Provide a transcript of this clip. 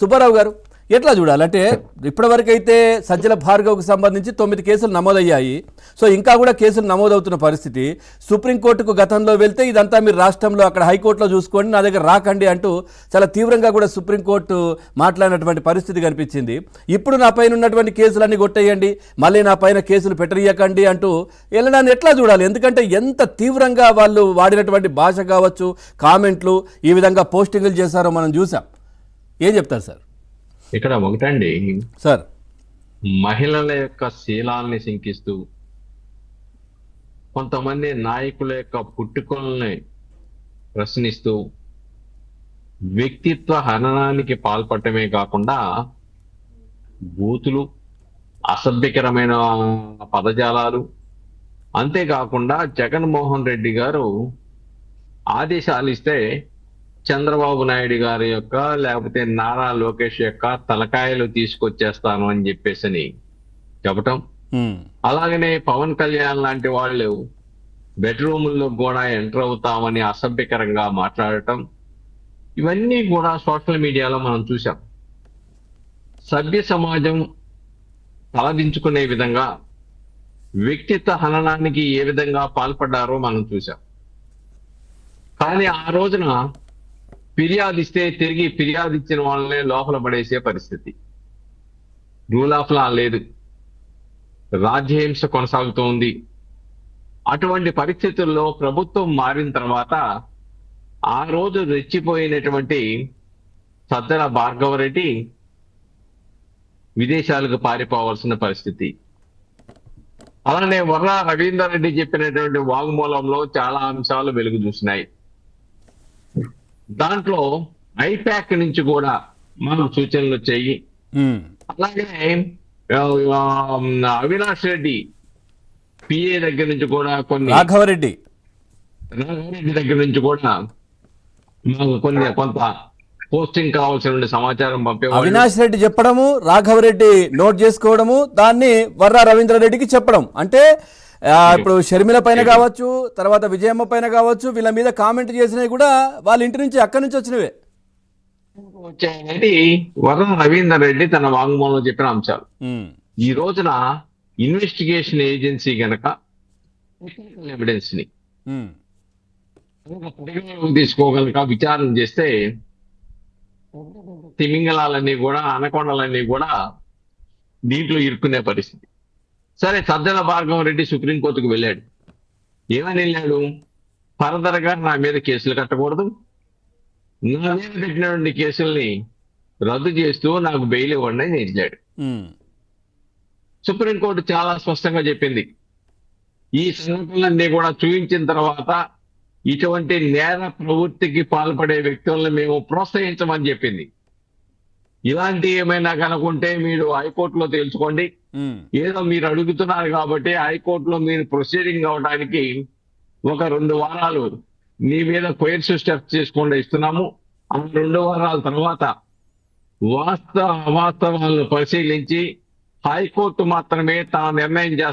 సుబ్బారావు గారు ఎట్లా చూడాలంటే ఇప్పటివరకు అయితే సజ్జల భార్గవ్కు సంబంధించి 9 కేసులు నమోదయ్యాయి. సో ఇంకా కూడా కేసులు నమోదవుతున్న పరిస్థితి. సుప్రీంకోర్టుకు గతంలో వెళ్తే ఇదంతా మీరు రాష్ట్రంలో అక్కడ హైకోర్టులో చూసుకోండి, నా దగ్గర రాకండి అంటూ చాలా తీవ్రంగా కూడా సుప్రీంకోర్టు మాట్లాడినటువంటి పరిస్థితి కనిపించింది. ఇప్పుడు నా పైన ఉన్నటువంటి కేసులన్నీ కొట్టేయండి, మళ్ళీ నా పైన కేసులు పెట్టరియకండి అంటూ వెళ్ళడాన్ని ఎట్లా చూడాలి? ఎందుకంటే ఎంత తీవ్రంగా వాళ్ళు వాడినటువంటి భాష కావచ్చు, కామెంట్లు, ఈ విధంగా పోస్టింగ్లు చేశారో మనం చూసాం. ఏం చెప్తారు సార్? ఇక్కడ ఒకటండి సార్, మహిళల యొక్క శీలాల్ని శంకిస్తూ కొంతమంది నాయకుల యొక్క పుట్టుకల్ని ప్రశ్నిస్తూ వ్యక్తిత్వ హననానికి పాల్పడటమే కాకుండా బూతులు, అసభ్యకరమైన పదజాలాలు, అంతేకాకుండా జగన్మోహన్ రెడ్డి గారు ఆదేశాలు ఇస్తే చంద్రబాబు నాయుడు గారి యొక్క లేకపోతే నారా లోకేష్ యొక్క తలకాయలు తీసుకొచ్చేస్తాను అని చెప్పేసి చెప్పటం, అలాగనే పవన్ కళ్యాణ్ లాంటి వాళ్ళు బెడ్రూముల్లో కూడా ఎంటర్ అవుతామని అసభ్యకరంగా మాట్లాడటం, ఇవన్నీ కూడా సోషల్ మీడియాలో మనం చూసాం. సభ్య సమాజం తలదించుకునే విధంగా వ్యక్తిత్వ హననానికి ఏ విధంగా పాల్పడ్డారో మనం చూసాం. కానీ ఆ రోజున ఫిర్యాదు ఇస్తే తిరిగి ఫిర్యాదు ఇచ్చిన వాళ్ళనే లోపల పడేసే పరిస్థితి. రూల్ ఆఫ్ లా లేదు, రాజ్యహింస కొనసాగుతోంది. అటువంటి పరిస్థితుల్లో ప్రభుత్వం మారిన తర్వాత ఆ రోజు రెచ్చిపోయినటువంటి సజ్జల భార్గవరెడ్డి విదేశాలకు పారిపోవాల్సిన పరిస్థితి. అలానే వర్రా రవీందర్ రెడ్డి చెప్పినటువంటి వాంగ్మూలంలో చాలా అంశాలు వెలుగు చూసినాయి. దాంట్లో ఐపాక్ నుంచి కూడా మనం సూచనలు వచ్చాయి. అలాగే అవినాష్ రెడ్డి పిఏ దగ్గర నుంచి కూడా కొన్ని, రాఘవరెడ్డి దగ్గర నుంచి కూడా మాకు కొంత పోస్టింగ్ కావాల్సిన సమాచారం పంపే అవినాష్ రెడ్డి చెప్పడము, రాఘవరెడ్డి నోట్ చేసుకోవడము, దాన్ని వర్రా రవీంద్రారెడ్డికి చెప్పడం. అంటే ఇప్పుడు షర్మిల పైన కావచ్చు, తర్వాత విజయమ్మ పైన కావచ్చు, వీళ్ళ మీద కామెంట్ చేసినవి కూడా వాళ్ళ ఇంటి నుంచి అక్కడి నుంచి వచ్చినవే వచ్చాయనేది వర్ర రవీందర్ రెడ్డి తన వాంగ్మూలంలో చెప్పిన అంశాలు. ఈ రోజున ఇన్వెస్టిగేషన్ ఏజెన్సీ గనక ఎవిడెన్స్ ని తీసుకోగలక విచారణ చేస్తే తిమింగళాలన్నీ కూడా, అనకొండలన్నీ కూడా దీంట్లో ఇరుక్కునే పరిస్థితి. సరే, సజ్జల భార్గవ రెడ్డి సుప్రీంకోర్టుకు వెళ్ళాడు. ఏమని వెళ్ళాడు? ఫర్దర్ గా నా మీద కేసులు కట్టకూడదు, నా మీద పెట్టినటువంటి కేసుల్ని రద్దు చేస్తూ నాకు బెయిల్ ఇవ్వండి అని వెళ్ళాడు. సుప్రీంకోర్టు చాలా స్పష్టంగా చెప్పింది, ఈ సంఘటనలన్నీ కూడా చూపించిన తర్వాత ఇటువంటి నేర ప్రవృత్తికి పాల్పడే వ్యక్తులను మేము ప్రోత్సహించమని చెప్పింది. ఇలాంటి ఏమైనా కనుకుంటే మీరు హైకోర్టులో తేల్చుకోండి. ఏదో మీరు అడుగుతున్నారు కాబట్టి హైకోర్టులో మీరు ప్రొసీడింగ్ అవడానికి 1-2 వారాలు మీ మీద కోయర్సివ్ స్టెప్స్ చేసుకుండా ఇస్తున్నాము. ఆ 2 వారాల తర్వాత అవాస్తవాలను పరిశీలించి హైకోర్టు మాత్రమే తన నిర్ణయం చేస్తుంది.